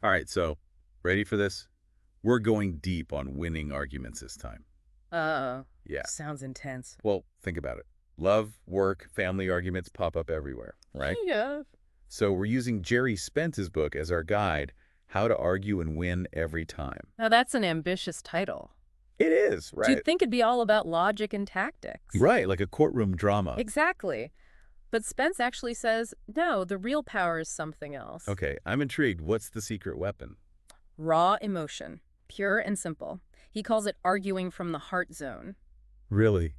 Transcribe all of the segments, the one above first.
All right, so ready for this? We're going deep on winning arguments this time. Uh-oh. Yeah. Sounds intense. Well, think about it. Love, work, family arguments pop up everywhere, right? Yeah. So we're using Gerry Spence's book as our guide, How to Argue and Win Every Time. Now that's an ambitious title. It is, You'd right? think it'd be all about logic and tactics. Right, like a courtroom drama. Exactly. But Spence actually says, no, the real power is something else. Okay, I'm intrigued. What's the secret weapon? Raw emotion. Pure and simple. He calls it arguing from the heart zone. Really?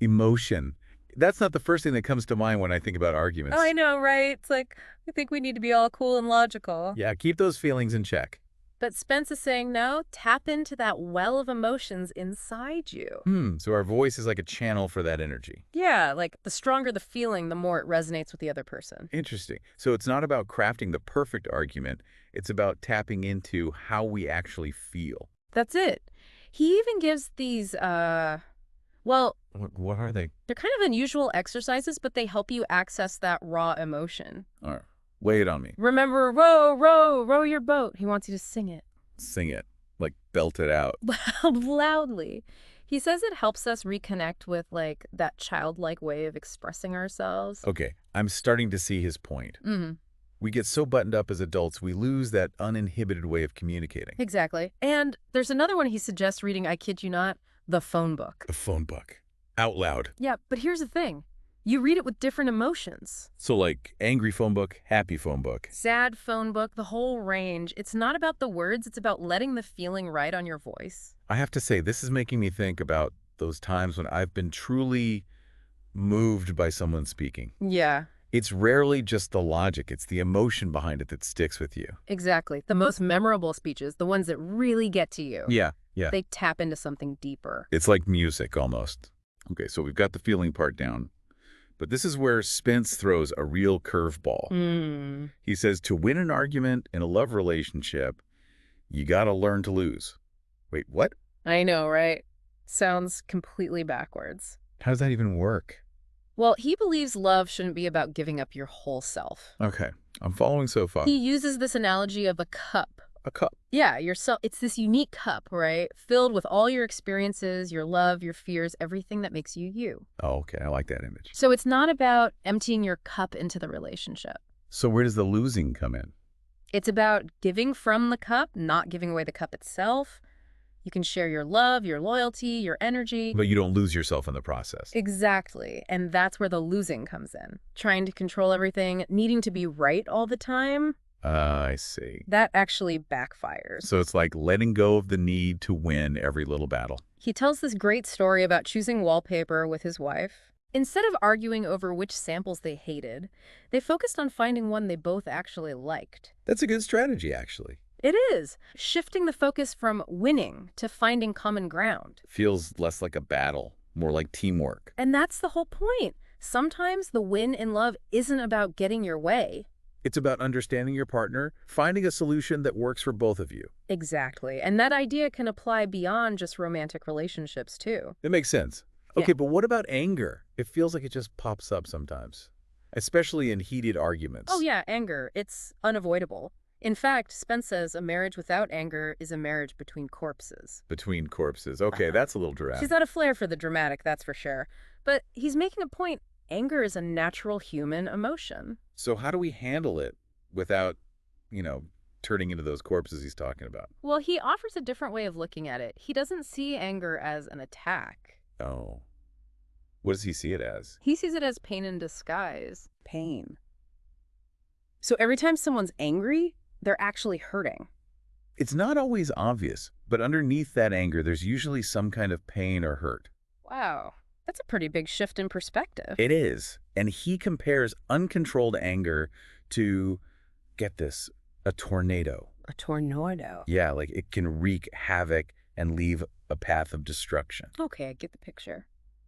Emotion. That's not the first thing that comes to mind when I think about arguments. Oh, I know, right? It's like, I think we need to be all cool and logical. Yeah, keep those feelings in check. But Spence is saying, no, tap into that well of emotions inside you. So our voice is like a channel for that energy. Yeah, like the stronger the feeling, the more it resonates with the other person. Interesting. So it's not about crafting the perfect argument. It's about tapping into how we actually feel. That's it. He even gives these, well, What are they? they're kind of unusual exercises, but they help you access that raw emotion. All right. Lay it on me. Remember, row, row, row your boat. He wants you to sing it. Sing it. Like belt it out. Loudly. He says it helps us reconnect with, like, that childlike way of expressing ourselves. Okay. I'm starting to see his point. Mm-hmm. We get so buttoned up as adults, we lose that uninhibited way of communicating. Exactly. And there's another one he suggests reading, I kid you not, the phone book. The phone book. Out loud. Yeah, but here's the thing. You read it with different emotions. So like angry phone book, happy phone book. Sad phone book, the whole range. It's not about the words, it's about letting the feeling ride on your voice. I have to say, this is making me think about those times when I've been truly moved by someone speaking. Yeah, It's rarely just the logic, it's the emotion behind it that sticks with you. exactly. The most memorable speeches, the ones that really get to you, Yeah. they tap into something deeper. It's like music almost. Okay, so we've got the feeling part down. But this is where Spence throws a real curveball. He says to win an argument in a love relationship, you got to learn to lose. Wait, what? I know, right? Sounds completely backwards. How does that even work? Well, he believes love shouldn't be about giving up your whole self. Okay, I'm following so far. He uses this analogy of a cup. A cup. Yeah, yourself. It's this unique cup, right? Filled with all your experiences, your love, your fears, everything that makes you you. Oh, okay, I like that image. So it's not about emptying your cup into the relationship. So where does the losing come in? It's about giving from the cup, not giving away the cup itself. You can share your love, your loyalty, your energy. But you don't lose yourself in the process. Exactly. And that's where the losing comes in. Trying to control everything, needing to be right all the time. I see. That actually backfires. So it's like letting go of the need to win every little battle. He tells this great story about choosing wallpaper with his wife. Instead of arguing over which samples they hated, they focused on finding one they both actually liked. That's a good strategy, actually. It is shifting the focus from winning to finding common ground. Feels less like a battle, more like teamwork. And that's the whole point. Sometimes the win in love isn't about getting your way. It's about understanding your partner, finding a solution that works for both of you. Exactly. And that idea can apply beyond just romantic relationships, too. It makes sense. Yeah. Okay, but what about anger? It feels like it just pops up sometimes, especially in heated arguments. Oh, yeah, anger. It's unavoidable. In fact, Spence says a marriage without anger is a marriage between corpses. Between corpses. Okay, that's a little dramatic. She's got a flair for the dramatic, that's for sure. But he's making a point. Anger is a natural human emotion. So how do we handle it without, turning into those corpses he's talking about? Well, he offers a different way of looking at it. He doesn't see anger as an attack. Oh. What does he see it as? He sees it as pain in disguise. Pain. So every time someone's angry, they're actually hurting. It's not always obvious, but underneath that anger, there's usually some kind of pain or hurt. Wow. That's a pretty big shift in perspective. It is. And he compares uncontrolled anger to, get this, a tornado. A tornado. Yeah, like it can wreak havoc and leave a path of destruction. Okay, I get the picture.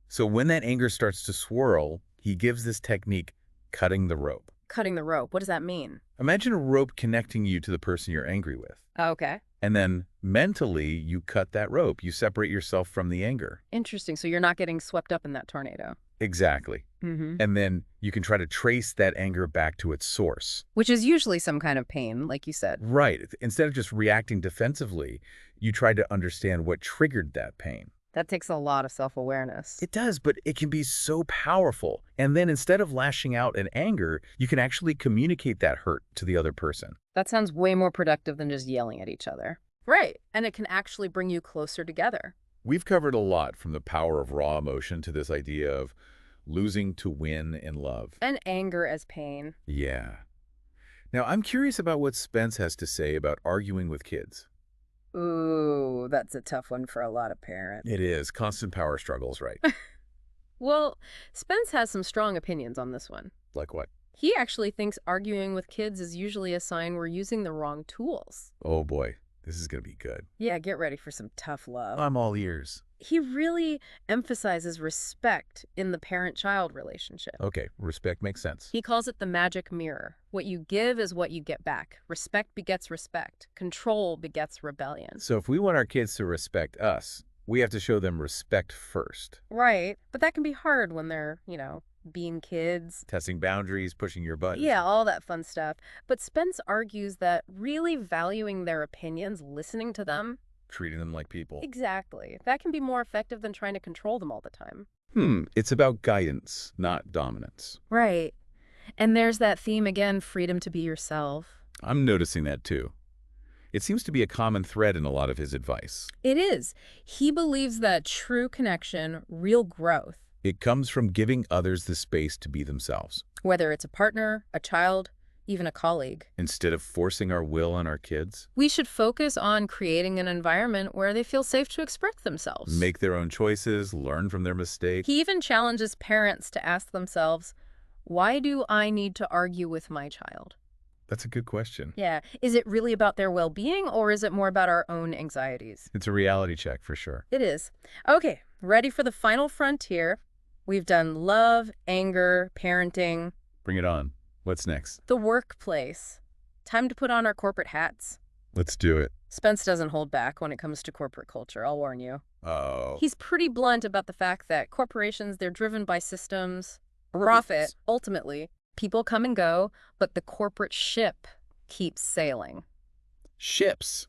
So when that anger starts to swirl, he gives this technique, cutting the rope. Cutting the rope. What does that mean? Imagine a rope connecting you to the person you're angry with. Okay. And then mentally, you cut that rope. You separate yourself from the anger. Interesting. So you're not getting swept up in that tornado. Exactly. And then you can try to trace that anger back to its source. Which is usually some kind of pain, like you said. Right. Instead of just reacting defensively, you try to understand what triggered that pain. That takes a lot of self-awareness. It does, but it can be so powerful. And then instead of lashing out in anger, you can actually communicate that hurt to the other person. That sounds way more productive than just yelling at each other. Right. And it can actually bring you closer together. We've covered a lot, from the power of raw emotion to this idea of losing to win in love. And anger as pain. Yeah. Now, I'm curious about what Spence has to say about arguing with kids. Ooh, that's a tough one for a lot of parents. It is. Constant power struggles, right? Well, Spence has some strong opinions on this one. Like what? He actually thinks arguing with kids is usually a sign we're using the wrong tools. Oh boy, this is going to be good. Yeah, get ready for some tough love. I'm all ears. He really emphasizes respect in the parent-child relationship. Okay, respect makes sense. He calls it the magic mirror. What you give is what you get back. Respect begets respect. Control begets rebellion. So if we want our kids to respect us, we have to show them respect first. Right, but that can be hard when they're, being kids. Testing boundaries, pushing your buttons. Yeah, all that fun stuff. But Spence argues that really valuing their opinions, listening to them, Treating them like people. exactly, that can be more effective than trying to control them all the time. It's about guidance, not dominance. Right. And there's that theme again, freedom to be yourself. I'm noticing that too. It seems to be a common thread in a lot of his advice. It is. He believes that true connection, real growth, It comes from giving others the space to be themselves, whether it's a partner, a child, even a colleague. instead of forcing our will on our kids. We should focus on creating an environment where they feel safe to express themselves. Make their own choices, learn from their mistakes. He even challenges parents to ask themselves, why do I need to argue with my child? That's a good question. Yeah. Is it really about their well-being, or is it more about our own anxieties? It's a reality check for sure. It is. Okay, ready for the final frontier. We've done love, anger, parenting. Bring it on. What's next? The workplace. Time to put on our corporate hats. Let's do it. Spence doesn't hold back when it comes to corporate culture, I'll warn you. Oh. He's pretty blunt about the fact that corporations, they're driven by systems, profit, ultimately. People come and go, but the corporate ship keeps sailing. Ships.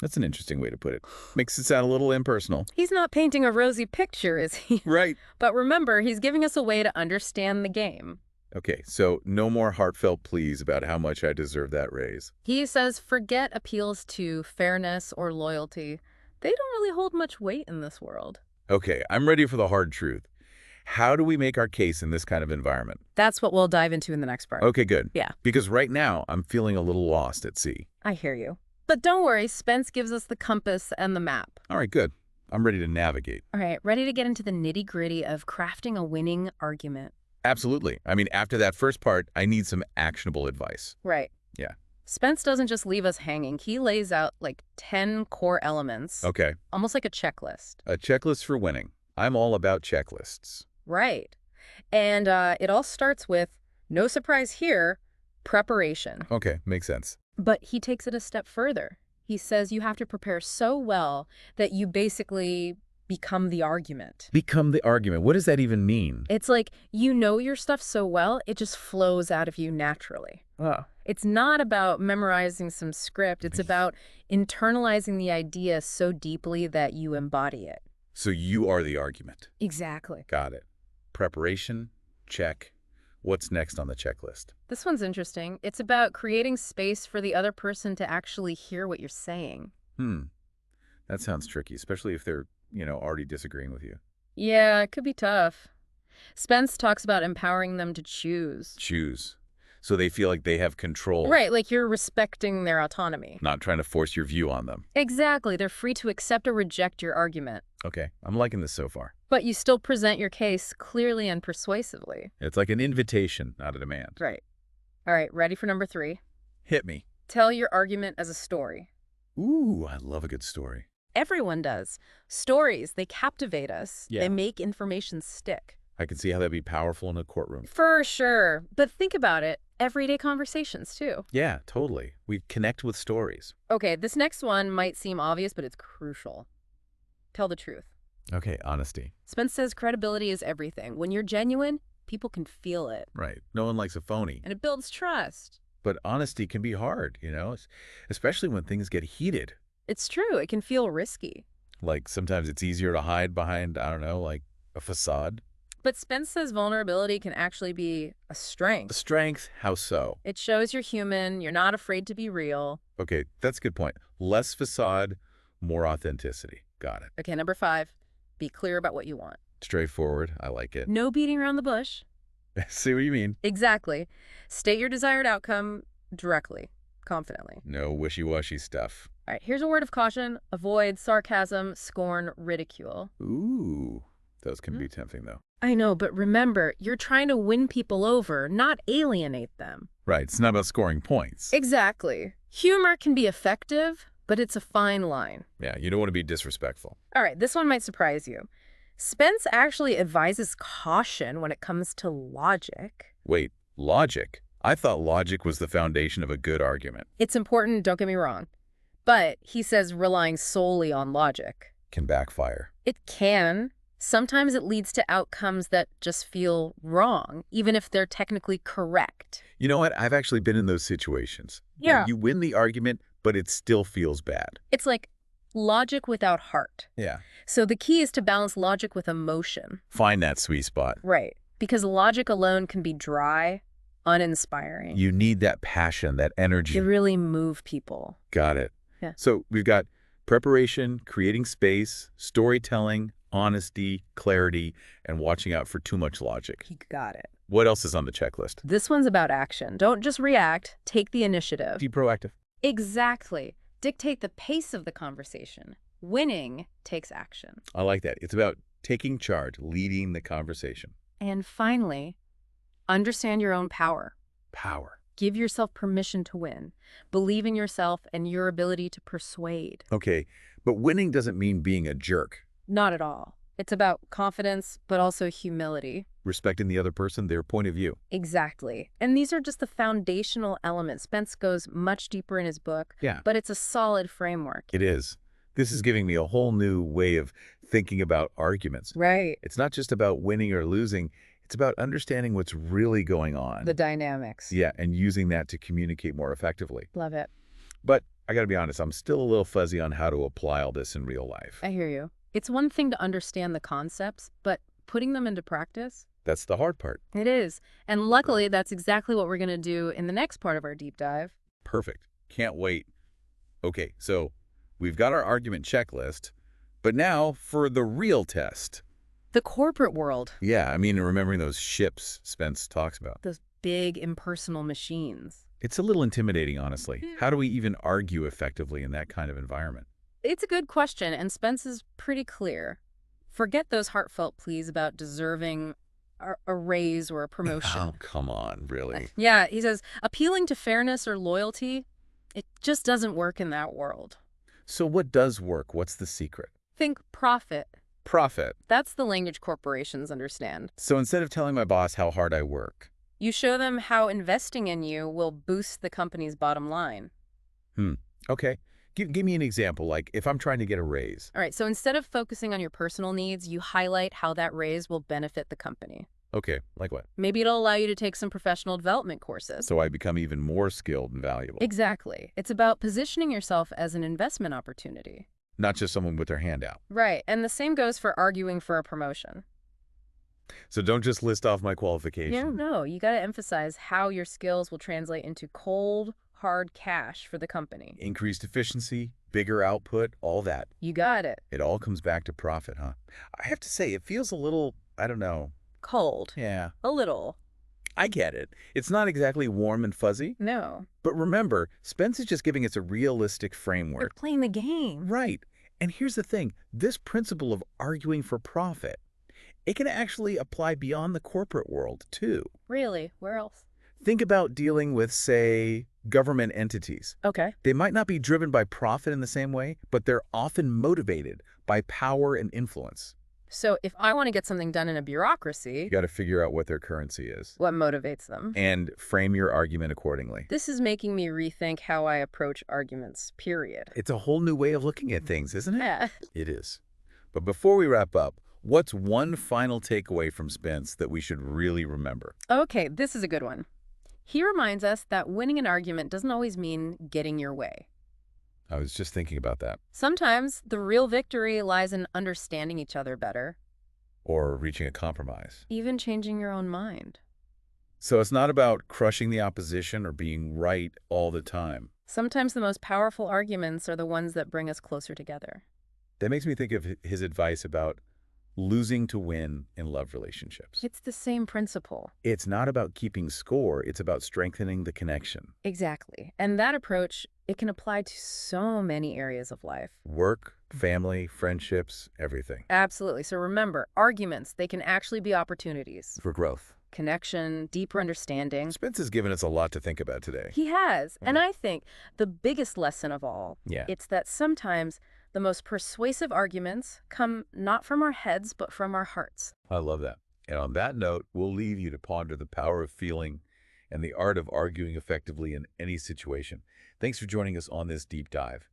That's an interesting way to put it. Makes it sound a little impersonal. He's not painting a rosy picture, is he? Right. But remember, he's giving us a way to understand the game. Okay, so no more heartfelt pleas about how much I deserve that raise. He says forget appeals to fairness or loyalty. They don't really hold much weight in this world. Okay, I'm ready for the hard truth. How do we make our case in this kind of environment? That's what we'll dive into in the next part. Okay, good. Yeah. Because right now, I'm feeling a little lost at sea. I hear you. But don't worry, Spence gives us the compass and the map. All right, good. I'm ready to navigate. All right, ready to get into the nitty-gritty of crafting a winning argument. Absolutely. I mean, after that first part, I need some actionable advice. Right. Yeah. Spence doesn't just leave us hanging. He lays out like 10 core elements. Okay. Almost like a checklist. A checklist for winning. I'm all about checklists. Right. And it all starts with, no surprise here, preparation. Okay, makes sense. But he takes it a step further. He says you have to prepare so well that you basically become the argument. Become the argument. What does that even mean? It's like you know your stuff so well, it just flows out of you naturally. Oh. It's not about memorizing some script. It's about internalizing the idea so deeply that you embody it. So you are the argument. Exactly. Got it. Preparation, check. What's next on the checklist? This one's interesting. It's about creating space for the other person to actually hear what you're saying. That sounds tricky, especially if they're, already disagreeing with you. Yeah, it could be tough. Spence talks about empowering them to choose. Choose. So they feel like they have control. Right, like you're respecting their autonomy. Not trying to force your view on them. Exactly. They're free to accept or reject your argument. Okay, I'm liking this so far. But you still present your case clearly and persuasively. It's like an invitation, not a demand. Right. All right, ready for number 3? Hit me. Tell your argument as a story. Ooh, I love a good story. Everyone does. Stories, they captivate us. Yeah. They make information stick. I can see how that'd be powerful in a courtroom. For sure. But think about it. Everyday conversations, too. Yeah, totally. We connect with stories. Okay, this next one might seem obvious, but it's crucial. Tell the truth. Okay, honesty. Spence says credibility is everything. When you're genuine, people can feel it. Right. No one likes a phony. And it builds trust. But honesty can be hard, especially when things get heated. It's true. It can feel risky. Like sometimes it's easier to hide behind, I don't know, like a facade. But Spence says vulnerability can actually be a strength. A strength? How so? It shows you're human. You're not afraid to be real. Okay, that's a good point. Less facade, more authenticity. Got it. Okay, number 5, be clear about what you want. Straightforward. I like it. No beating around the bush. See what you mean. Exactly. State your desired outcome directly, confidently. No wishy-washy stuff. All right, here's a word of caution. Avoid sarcasm, scorn, ridicule. Ooh, those can be tempting, though. I know, but remember, you're trying to win people over, not alienate them. Right, it's not about scoring points. Exactly. Humor can be effective, but it's a fine line. Yeah, you don't want to be disrespectful. All right, this one might surprise you. Spence actually advises caution when it comes to logic. Wait, logic? I thought logic was the foundation of a good argument. It's important, don't get me wrong. But he says relying solely on logic Can backfire. It can. Sometimes it leads to outcomes that just feel wrong, even if they're technically correct. You know what? I've actually been in those situations. Yeah. You win the argument, but it still feels bad. It's like logic without heart. Yeah. So the key is to balance logic with emotion. Find that sweet spot. Right. Because logic alone can be dry, uninspiring. You need that passion, that energy. You really move people. Got it. Yeah. So we've got preparation, creating space, storytelling, honesty, clarity, and watching out for too much logic. You got it. What else is on the checklist? This one's about action. Don't just react. Take the initiative. Be proactive. Exactly. Dictate the pace of the conversation. Winning takes action. I like that. It's about taking charge, leading the conversation. And finally, understand your own power. Power. Give yourself permission to win. Believe in yourself and your ability to persuade. Okay, but winning doesn't mean being a jerk. Not at all. It's about confidence, but also humility. Respecting the other person, their point of view. Exactly. And these are just the foundational elements. Spence goes much deeper in his book, Yeah. but it's a solid framework. It is. This is giving me a whole new way of thinking about arguments. Right. It's not just about winning or losing. It's about understanding what's really going on. The dynamics. Yeah, and using that to communicate more effectively. Love it. But I got to be honest, I'm still a little fuzzy on how to apply all this in real life. I hear you. It's one thing to understand the concepts, but putting them into practice? That's the hard part. It is. And luckily, that's exactly what we're going to do in the next part of our deep dive. Perfect. Can't wait. Okay, so we've got our argument checklist, but now for the real test. The corporate world. Yeah, I mean, remembering those ships Spence talks about. Those big impersonal machines. It's a little intimidating, honestly. How do we even argue effectively in that kind of environment? It's a good question, and Spence is pretty clear. Forget those heartfelt pleas about deserving a raise or a promotion. Oh, come on, really? Yeah, he says, appealing to fairness or loyalty, it just doesn't work in that world. So what does work? What's the secret? Think profit. Profit. That's the language corporations understand. So instead of telling my boss how hard I work. You show them how investing in you will boost the company's bottom line. Okay. Give me an example, like if I'm trying to get a raise. All right, so instead of focusing on your personal needs, you highlight how that raise will benefit the company. Okay, like what? Maybe it'll allow you to take some professional development courses. So I become even more skilled and valuable. Exactly. It's about positioning yourself as an investment opportunity. Not just someone with their hand out. Right, and the same goes for arguing for a promotion. So don't just list off my qualifications. Yeah, no, you got to emphasize how your skills will translate into cold, hard cash for the company. Increased efficiency, bigger output, all that. You got it. It all comes back to profit, huh? I have to say, it feels a little, I don't know. Cold. Yeah, A little. I get it. It's not exactly warm and fuzzy. No. But remember, Spence is just giving us a realistic We're framework. playing the game. Right. And here's the thing. This principle of arguing for profit, it can actually apply beyond the corporate world, too. Really? Where else? Think about dealing with, say, government entities. Okay. They might not be driven by profit in the same way, but they're often motivated by power and influence. So if I want to get something done in a bureaucracy, You got to figure out what their currency is what motivates them? and frame your argument accordingly. This is making me rethink how I approach arguments, period. It's a whole new way of looking at things, isn't it? Yeah. It is. But before we wrap up, what's one final takeaway from Spence that we should really remember? Okay, this is a good one. He reminds us that winning an argument doesn't always mean getting your way. I was just thinking about that. Sometimes the real victory lies in understanding each other better, Or reaching a compromise. even changing your own mind. So it's not about crushing the opposition or being right all the time. Sometimes the most powerful arguments are the ones that bring us closer together. That makes me think of his advice about losing to win in love relationships. It's the same principle. It's not about keeping score, it's about strengthening the connection. Exactly. And that approach, it can apply to so many areas of life. Work, family, friendships, everything. Absolutely. So remember, arguments, they can actually be opportunities. For growth. Connection, deeper understanding. Spence has given us a lot to think about today. He has. And I think the biggest lesson of all, Yeah. it's that sometimes the most persuasive arguments come not from our heads, but from our hearts. I love that. And on that note, we'll leave you to ponder the power of feeling and the art of arguing effectively in any situation. Thanks for joining us on this deep dive.